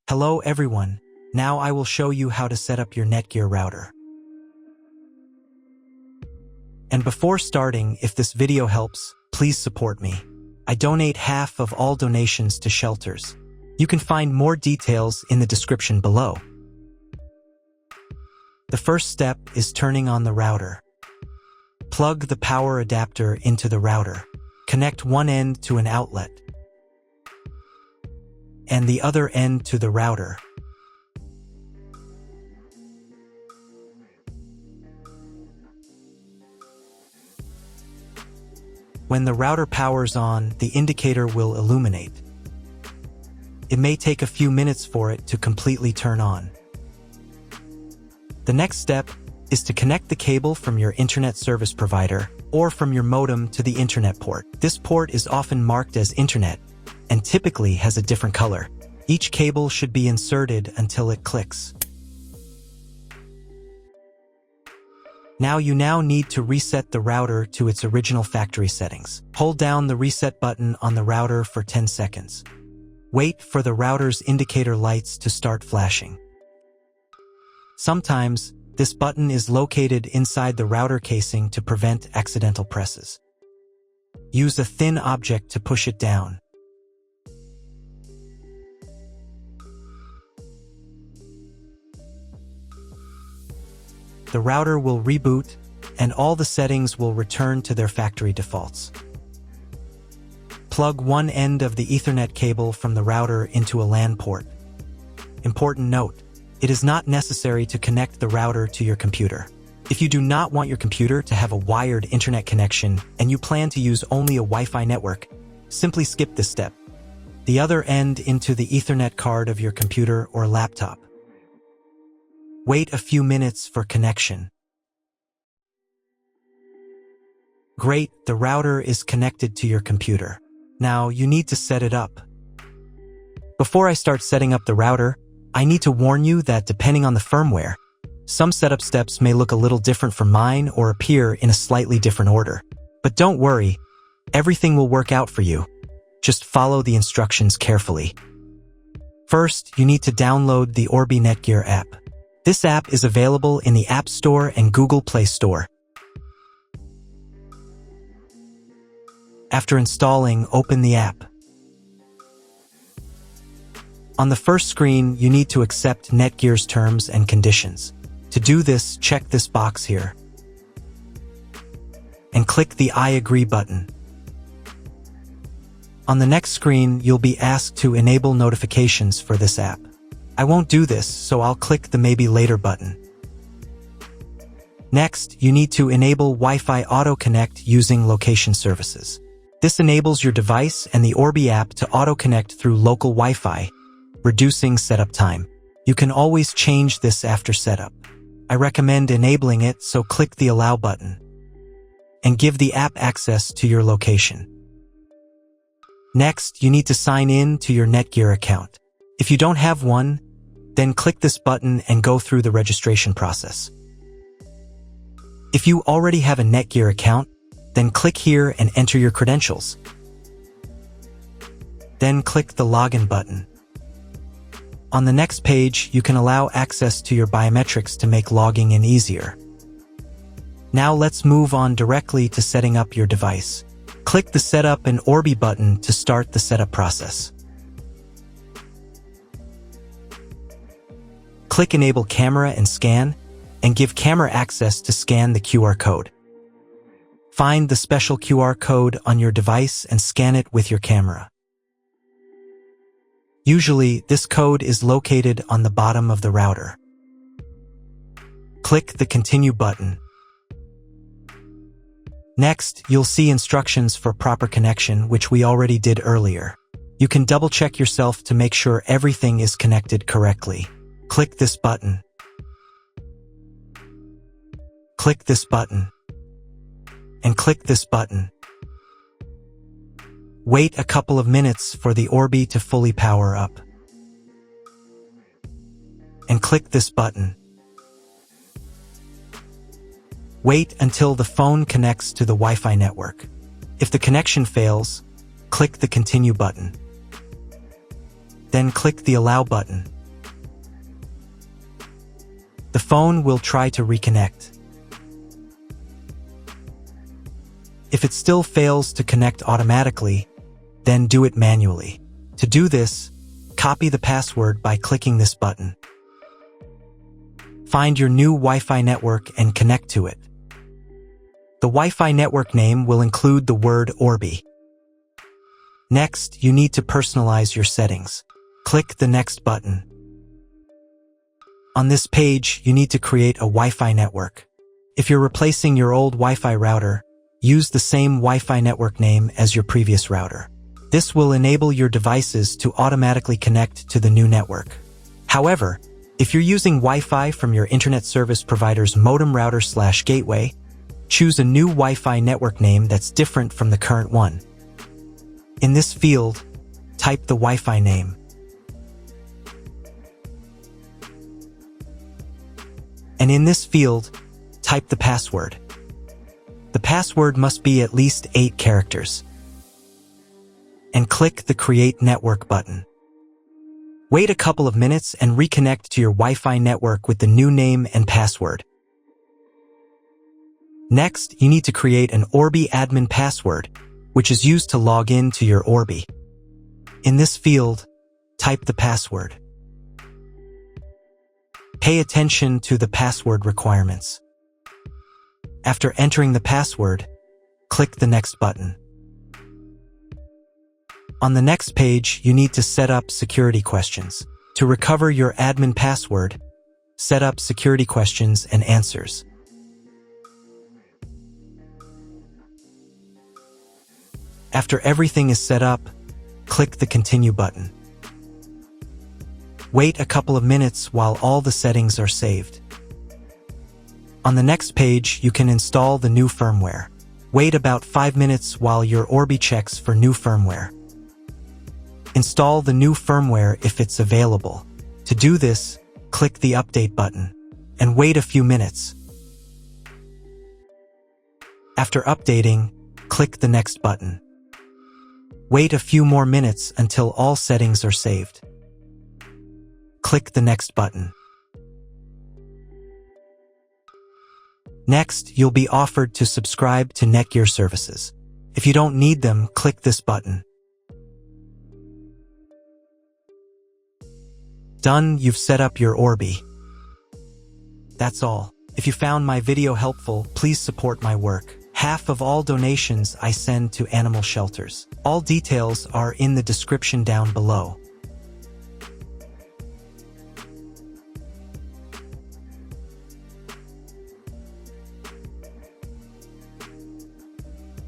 Hello everyone, now I will show you how to set up your NETGEAR router. And before starting, if this video helps, please support me. I donate half of all donations to shelters. You can find more details in the description below. The first step is turning on the router. Plug the power adapter into the router. Connect one end to an outlet and the other end to the router. When the router powers on, the indicator will illuminate. It may take a few minutes for it to completely turn on. The next step is to connect the cable from your internet service provider or from your modem to the internet port. This port is often marked as internet and typically has a different color. Each cable should be inserted until it clicks. You now need to reset the router to its original factory settings. Hold down the reset button on the router for 10 seconds. Wait for the router's indicator lights to start flashing. Sometimes, this button is located inside the router casing to prevent accidental presses. Use a thin object to push it down. The router will reboot, and all the settings will return to their factory defaults. Plug one end of the Ethernet cable from the router into a LAN port. Important note, it is not necessary to connect the router to your computer. If you do not want your computer to have a wired internet connection and you plan to use only a Wi-Fi network, simply skip this step. The other end into the Ethernet card of your computer or laptop. Wait a few minutes for connection. Great, the router is connected to your computer. Now you need to set it up. Before I start setting up the router, I need to warn you that depending on the firmware, some setup steps may look a little different from mine or appear in a slightly different order. But don't worry, everything will work out for you. Just follow the instructions carefully. First, you need to download the Orbi NETGEAR app. This app is available in the App Store and Google Play Store. After installing, open the app. On the first screen, you need to accept NETGEAR's terms and conditions. To do this, check this box here and click the I agree button. On the next screen, you'll be asked to enable notifications for this app. I won't do this, so I'll click the Maybe Later button. Next, you need to enable Wi-Fi Auto Connect using location services. This enables your device and the Orbi app to auto-connect through local Wi-Fi, reducing setup time. You can always change this after setup. I recommend enabling it, so click the Allow button and give the app access to your location. Next, you need to sign in to your NETGEAR account. If you don't have one, then click this button and go through the registration process. If you already have a NETGEAR account, then click here and enter your credentials. Then click the Login button. On the next page, you can allow access to your biometrics to make logging in easier. Now let's move on directly to setting up your device. Click the Setup and Orbi button to start the setup process. Click Enable Camera and Scan, and give camera access to scan the QR code. Find the special QR code on your device and scan it with your camera. Usually, this code is located on the bottom of the router. Click the Continue button. Next, you'll see instructions for proper connection, which we already did earlier. You can double-check yourself to make sure everything is connected correctly. Click this button. Click this button. And click this button. Wait a couple of minutes for the Orbi to fully power up. And click this button. Wait until the phone connects to the Wi-Fi network. If the connection fails, click the Continue button. Then click the Allow button. The phone will try to reconnect. If it still fails to connect automatically, then do it manually. To do this, copy the password by clicking this button. Find your new Wi-Fi network and connect to it. The Wi-Fi network name will include the word Orbi. Next, you need to personalize your settings. Click the Next button. On this page, you need to create a Wi-Fi network. If you're replacing your old Wi-Fi router, use the same Wi-Fi network name as your previous router. This will enable your devices to automatically connect to the new network. However, if you're using Wi-Fi from your internet service provider's modem router/gateway, choose a new Wi-Fi network name that's different from the current one. In this field, type the Wi-Fi name. And in this field, type the password. The password must be at least 8 characters. And click the Create Network button. Wait a couple of minutes and reconnect to your Wi-Fi network with the new name and password. Next, you need to create an Orbi admin password, which is used to log in to your Orbi. In this field, type the password. Pay attention to the password requirements. After entering the password, click the Next button. On the next page, you need to set up security questions. To recover your admin password, set up security questions and answers. After everything is set up, click the Continue button. Wait a couple of minutes while all the settings are saved. On the next page, you can install the new firmware. Wait about 5 minutes while your Orbi checks for new firmware. Install the new firmware if it's available. To do this, click the Update button and wait a few minutes. After updating, click the Next button. Wait a few more minutes until all settings are saved. Click the Next button. Next, you'll be offered to subscribe to NETGEAR services. If you don't need them, click this button. Done, you've set up your Orbi. That's all. If you found my video helpful, please support my work. Half of all donations I send to animal shelters. All details are in the description down below.